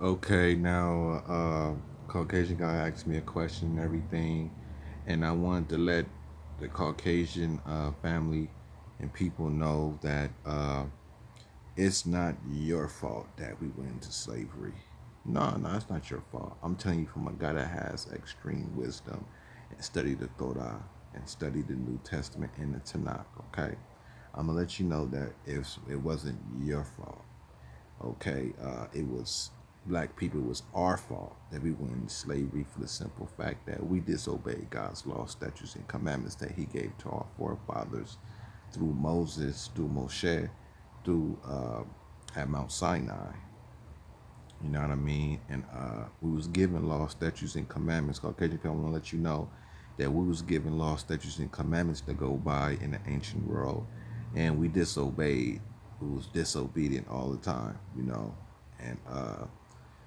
Okay, now Caucasian guy asked me a question and everything, and I wanted to let the Caucasian family and people know that it's not your fault that we went into slavery. No, no, it's not your fault. I'm telling you from a guy that has extreme wisdom and studied the Torah and studied the New Testament and the Tanakh. Okay, I'm gonna let you know that if it wasn't your fault. Okay, it was black people. It was our fault that we went into slavery for the simple fact that we disobeyed God's law, statutes, and commandments that He gave to our forefathers through Moses, through Moshe, through at Mount Sinai. You know what I mean? And we was given law, statutes, and commandments. Caucasian people, I want to let you know that we was given law, statutes, and commandments to go by in the ancient world, and we disobeyed. We was disobedient all the time, you know. And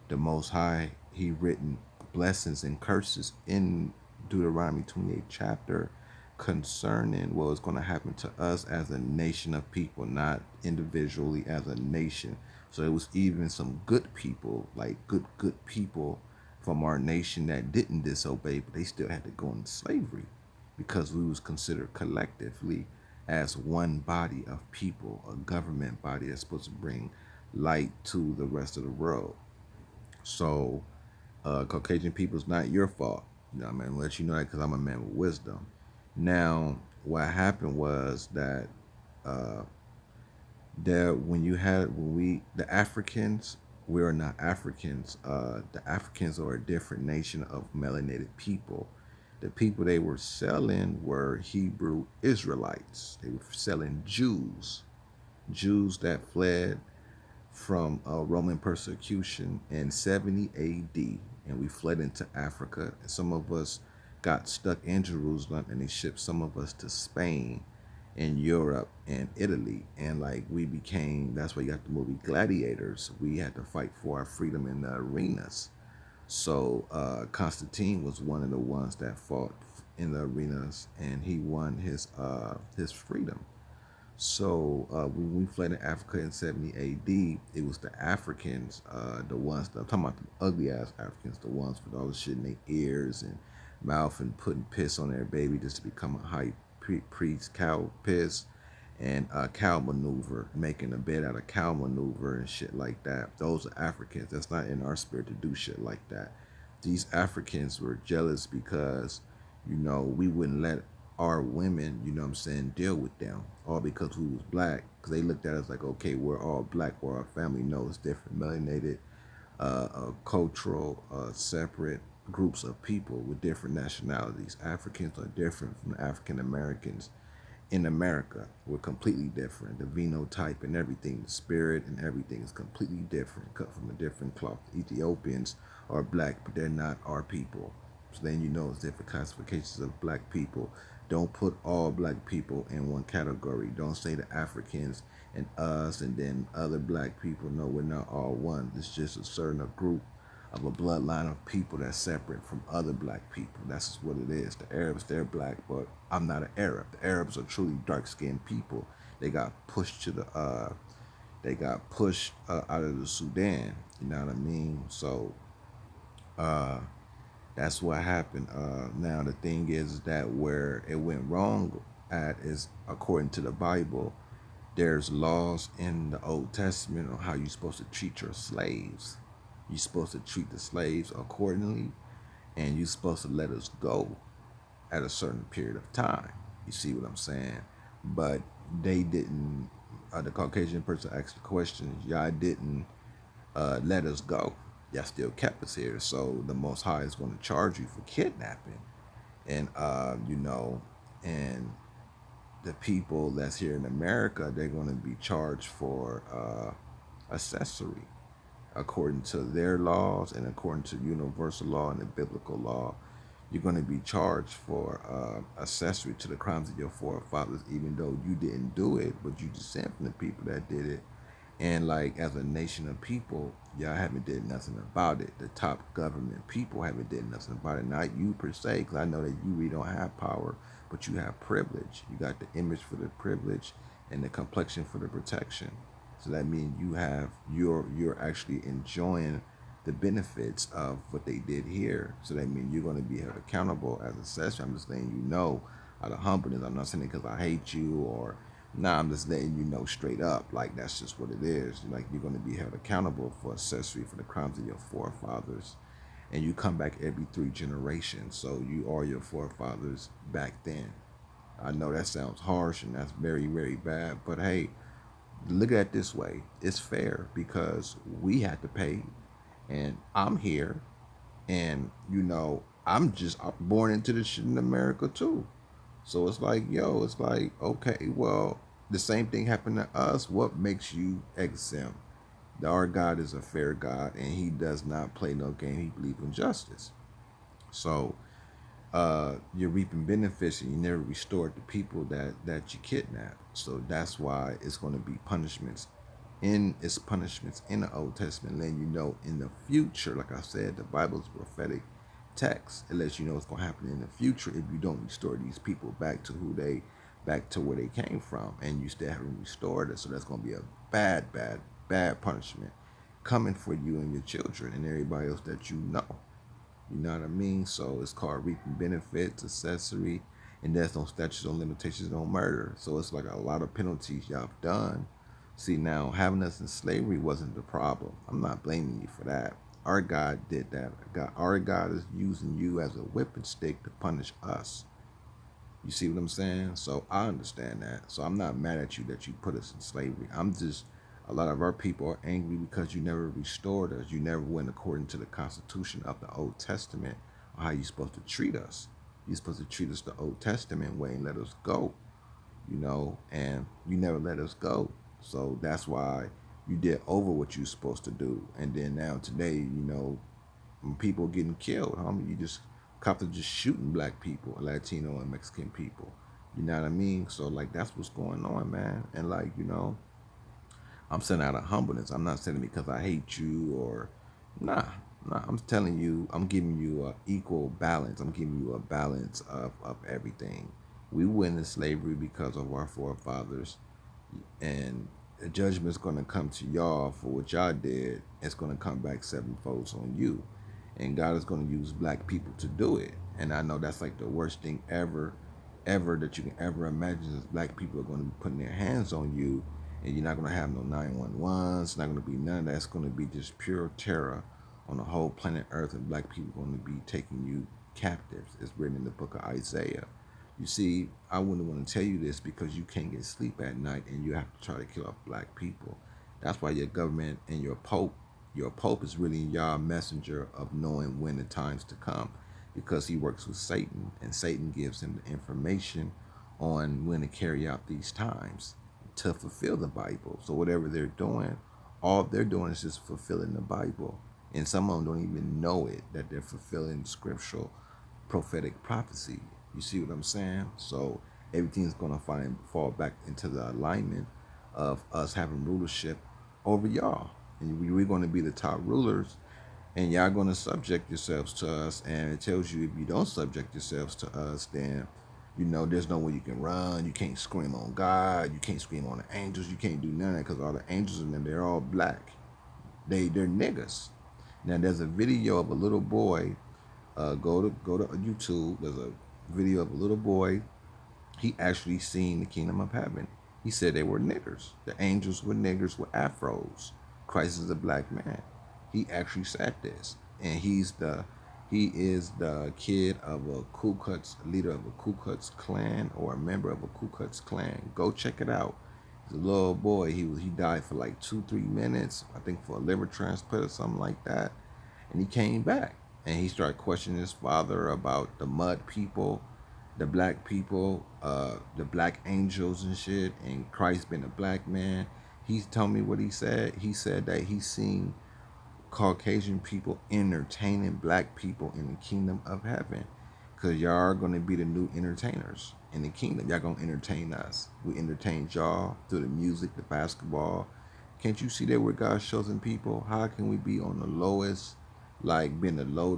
the Most High, He written blessings and curses in Deuteronomy 28 chapter concerning what was going to happen to us as a nation of people, not individually as a nation. So it was even some good people, like good people from our nation that didn't disobey, but they still had to go into slavery because we was considered collectively as one body of people, a government body that's supposed to bring light to the rest of the world. So, Caucasian people is not your fault. You know what I mean? I'll let you know that because I'm a man with wisdom. Now, what happened was that uh, when we the Africans, we are not Africans. The Africans are a different nation of melanated people. The people they were selling were Hebrew Israelites. They were selling Jews that fled from Roman persecution in 70 AD, and we fled into Africa. And some of us got stuck in Jerusalem, and they shipped some of us to Spain and Europe and Italy. And like we became, that's why you got the movie Gladiators. We had to fight for our freedom in the arenas. So Constantine was one of the ones that fought in the arenas, and he won his freedom. So when we fled in Africa in 70 AD, it was the Africans, the ones that I'm talking about, the ugly ass Africans, the ones with all the shit in their ears and mouth and putting piss on their baby just to become a high priest, cow piss and cow maneuver, making a bed out of cow maneuver and shit like that. Those are Africans. That's not in our spirit to do shit like that. These Africans were jealous because, we wouldn't let our women, you know what I'm saying, deal with them, all because we was black. Because they looked at us like, okay, we're all black, or our family knows different, melanated, cultural, separate groups of people with different nationalities. Africans are different from African Americans in America. We're completely different. The phenotype and everything, the spirit and everything is completely different, cut from a different cloth. Ethiopians are black, but they're not our people. So then it's different classifications of black people. Don't put all black people in one category. Don't say the Africans and us and then other black people. No, we're not all one. It's just a certain group of a bloodline of people that's separate from other black people. That's just what it is. The Arabs, they're black, but I'm not an Arab. The Arabs are truly dark-skinned people. They got pushed to out of the Sudan. You know what I mean? So uh, that's what happened. Now the thing is that where it went wrong at is according to the Bible. There's laws in the Old Testament on how you're supposed to treat your slaves. You're supposed to treat the slaves accordingly, and you're supposed to let us go at a certain period of time. You see what I'm saying? But they didn't. The Caucasian person asked the question. Y'all didn't let us go. Y'all still kept us here. So the Most High is going to charge you for kidnapping, and and the people that's here in America, they're going to be charged for accessory according to their laws and according to universal law and the biblical law. You're going to be charged for accessory to the crimes of your forefathers, even though you didn't do it, but you descend from the people that did it. And like as a nation of people, y'all haven't did nothing about it. The top government people haven't did nothing about it. Not you per se, because I know that you really don't have power, but you have privilege. You got the image for the privilege and the complexion for the protection. So that means you're actually enjoying the benefits of what they did here. So that means you're going to be held accountable as a session. I'm just letting you know out of humbleness. I'm not saying it because I hate you or nah, I'm just letting you know straight up. Like that's just what it is. Like you're going to be held accountable for accessory for the crimes of your forefathers. And you come back every 3 generations. So you are your forefathers back then. I know that sounds harsh and that's very, very bad. But hey, look at it this way. It's fair because we had to pay and I'm here and I'm born into this shit in America too. So it's like, yo, it's like, okay, well, the same thing happened to us. What makes you exempt? Our God is a fair God and he does not play no game. He believes in justice. So you're reaping benefits and you never restored the people that you kidnapped. So that's why it's going to be punishments in the Old Testament, letting you know in the future. Like I said, the Bible's prophetic text. It lets you know what's going to happen in the future if you don't restore these people back to where they came from, and you still haven't restored it. So that's going to be a bad, bad, bad punishment coming for you and your children and everybody else that you know. You know what I mean? So it's called reaping benefits, accessory, and there's no statutes or limitations on murder. So it's like a lot of penalties y'all have done. See, now having us in slavery wasn't the problem. I'm not blaming you for that. Our God did that. Our God is using you as a whipping stick to punish us. You see what I'm saying? So I understand that. So I'm not mad at you that you put us in slavery. I'm just, a lot of our people are angry because you never restored us. You never went according to the Constitution of the Old Testament or how you're supposed to treat us. You're supposed to treat us the Old Testament way and let us go, and you never let us go. So that's why you did over what you're supposed to do. And then now today, when people getting killed, homie, you just cops are just shooting black people, Latino and Mexican people. You know what I mean? So like that's what's going on, man. And like, I'm saying out of humbleness. I'm not saying it because I hate you or nah. Nah, I'm telling you, I'm giving you a equal balance. I'm giving you a balance of everything. We went in slavery because of our forefathers, and the judgment's gonna come to y'all for what y'all did. It's gonna come back sevenfold on you, and God is gonna use black people to do it. And I know that's like the worst thing ever that you can ever imagine. Is black people are gonna be putting their hands on you, and you're not gonna have no 911s. It's not gonna be none of that. It's gonna be just pure terror on the whole planet Earth, and black people are gonna be taking you captives. It's written in the book of Isaiah. You see, I wouldn't want to tell you this because you can't get sleep at night and you have to try to kill off black people. That's why your government and your pope is really y'all messenger of knowing when the times to come, because he works with Satan and Satan gives him the information on when to carry out these times to fulfill the Bible. So whatever they're doing, all they're doing is just fulfilling the Bible. And some of them don't even know it, that they're fulfilling scriptural prophetic prophecy. You see what I'm saying? So everything's gonna fall back into the alignment of us having rulership over y'all, and we're gonna be the top rulers, and y'all gonna subject yourselves to us. And it tells you if you don't subject yourselves to us, then there's no way you can run. You can't scream on God. You can't scream on the angels. You can't do none of that because all the angels in them, they're all black. They're niggas. Now there's a video of a little boy. Go to YouTube. There's a video of a little boy. He actually seen the kingdom of heaven. He said they were niggers. The angels were niggers with afros. Christ is a black man. He actually said this, and he is the kid of a Ku Klux leader of a Ku Klux Klan or a member of a Ku Klux Klan. Go check it out. He's a little boy. He died for like 2-3 minutes, I think, for a liver transplant or something like that, and he came back and he started questioning his father about the mud people, the black people, the black angels and shit, and Christ being a black man. He's telling me what he said. He said that he's seen Caucasian people entertaining black people in the kingdom of heaven. Because y'all are going to be the new entertainers in the kingdom. Y'all going to entertain us. We entertained y'all through the music, the basketball. Can't you see that we're God's chosen people? How can we be on the lowest, like being the low,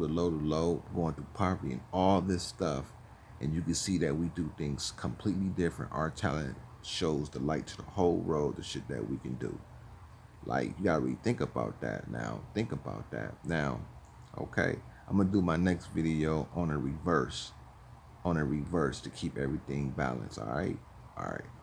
going through poverty and all this stuff? And you can see that we do things completely different. Our talent shows the light to the whole road, the shit that we can do. Like, you gotta rethink about that now. Think about that now. Okay, I'm gonna do my next video on a reverse, to keep everything balanced. All right, all right.